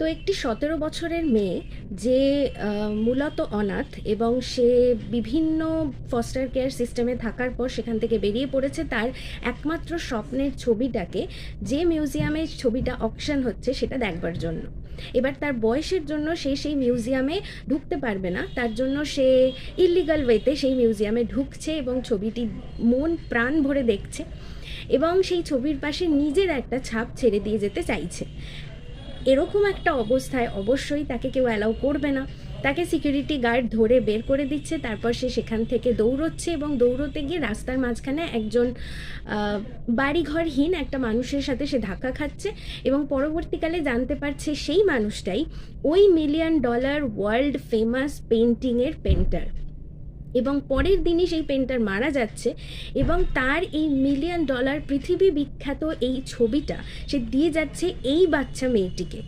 তো একটি 17 বছরের মেয়ে যে মূলত অনাথ এবং সে বিভিন্ন ফস্টার কেয়ার সিস্টেমে থাকার পর সেখান থেকে বেরিয়ে পড়েছে তার একমাত্র স্বপ্নের ছবিটাকে, যে মিউজিয়ামে ছবিটা অকশন হচ্ছে সেটা দেখবার জন্য। এবার তার বয়সের জন্য সে সেই মিউজিয়ামে ঢুকতে পারবে না, তার জন্য সে ইল্লিগাল ওয়েতে সেই মিউজিয়ামে ঢুকছে এবং ছবিটি মন প্রাণ ভরে দেখছে এবং সেই ছবির পাশে নিজের একটা ছাপ ছেড়ে দিয়ে যেতে চাইছে। এরকম একটা অবস্থায় অবশ্যই তাকে কেউ অ্যালাউ করবে না, তাকে সিকিউরিটি গার্ড ধরে বের করে দিচ্ছে। তারপর সে সেখান থেকে দৌড়চ্ছে এবং দৌড়তে গিয়ে রাস্তার মাঝখানে একজন বাড়িঘরহীন একটা মানুষের সাথে সে ধাক্কা খাচ্ছে এবং পরবর্তীকালে জানতে পারছে সেই মানুষটাই ওই $1 মিলিয়ন ওয়ার্ল্ড ফেমাস পেন্টিংয়ের পেন্টার। এবং পরের দিনই সেই পেন্টার মারা যাচ্ছে এবং তার এই $1 মিলিয়ন পৃথিবী বিখ্যাত এই ছবিটা সে দিয়ে যাচ্ছে এই বাচ্চা মেয়েটিকে।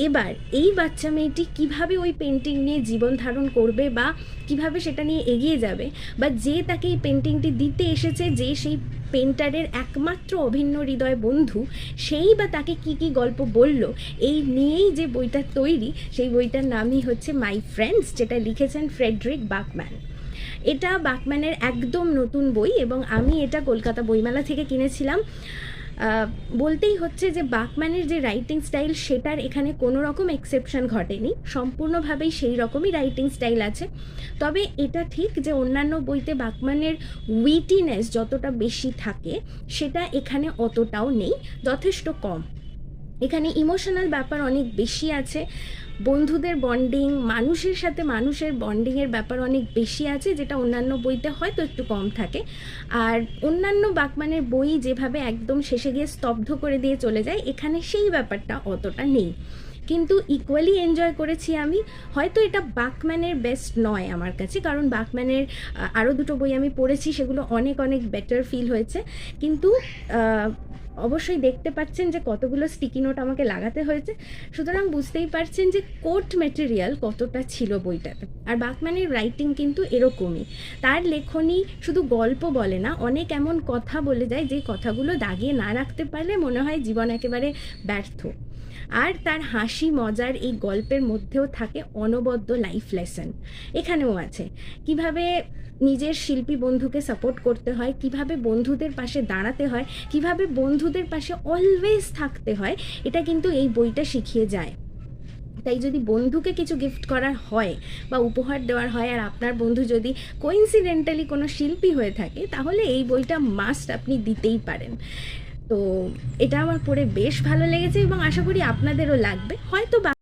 এবার এই বাচ্চা মেয়েটি কিভাবে ওই পেন্টিং নিয়ে জীবন ধারণ করবে বা কিভাবে সেটা নিয়ে এগিয়ে যাবে, বা যে তাকে এই পেন্টিংটি দিতে এসেছে, যে সেই পেন্টারের একমাত্র অভিন্ন হৃদয় বন্ধু, সেই বা তাকে কি কি গল্প বলল, এই নিয়েই যে বইটা তৈরি, সেই বইটার নামই হচ্ছে মাই ফ্রেন্ডস, যেটা লিখেছেন ফ্রেডরিক বাকম্যান। এটা বাকম্যানের একদম নতুন বই এবং আমি এটা কলকাতা বইমেলা থেকে কিনেছিলাম। বলতেই হচ্ছে যে বাকম্যানের যে রাইটিং স্টাইল সেটার এখানে কোনো রকম এক্সেপশন ঘটেনি, সম্পূর্ণভাবেই সেই রকমই রাইটিং স্টাইল আছে। তবে এটা ঠিক যে অন্যান্য বইতে বাকম্যানের উইটিনেস যতটা বেশি থাকে সেটা এখানে অতটাও নেই, যথেষ্ট কম। এখানে ইমোশনাল ব্যাপার অনেক বেশি আছে, বন্ধুদের বন্ডিং, মানুষের সাথে মানুষের বন্ডিংয়ের ব্যাপার অনেক বেশি আছে, যেটা অন্যান্য বইতে হয়তো একটু কম থাকে। আর অন্যান্য বাকম্যানের বই যেভাবে একদম শেষে গিয়ে স্তব্ধ করে দিয়ে চলে যায়, এখানে সেই ব্যাপারটা অতটা নেই, কিন্তু ইকুয়ালি এনজয় করেছি আমি। হয়তো এটা বাকম্যানের বেস্ট নয় আমার কাছে, কারণ বাকম্যানের আরও দুটো বই আমি পড়েছি, সেগুলো অনেক অনেক বেটার ফিল হয়েছে। কিন্তু অবশ্যই দেখতে পাচ্ছেন যে কতগুলো স্টিকি নোট আমাকে লাগাতে হয়েছে, সুতরাং বুঝতেই পারছেন যে কোট ম্যাটেরিয়াল কতটা ছিল বইটাতে। আর বাকম্যানের রাইটিং কিন্তু এরকমই, তার লেখনী শুধু গল্প বলে না, অনেক এমন কথা বলে যায় যে কথাগুলো দাগিয়ে না রাখতে পারলে মনে হয় জীবন একেবারে ব্যর্থ। আর তার হাসি মজার এই গল্পের মধ্যেও থাকে অনবদ্য লাইফ লেসন, এখানেও আছে। কিভাবে নিজের শিল্পী বন্ধুকে সাপোর্ট করতে হয়, কিভাবে বন্ধুদের পাশে দাঁড়াতে হয়, কিভাবে বন্ধুদের পাশে অলওয়েজ থাকতে হয়, এটা কিন্তু এই বইটা শিখিয়ে যায়। তাই যদি বন্ধুকে কিছু গিফট করার হয় বা উপহার দেওয়ার হয়, আর আপনার বন্ধু যদি কোইন্সিডেন্টালি কোনো শিল্পী হয়ে থাকে, তাহলে এই বইটা মাস্ট আপনি দিতেই পারেন। তো এটা আমার পড়ে বেশ ভালো লেগেছে এবং আশা করি আপনাদেরও লাগবে। হয়তো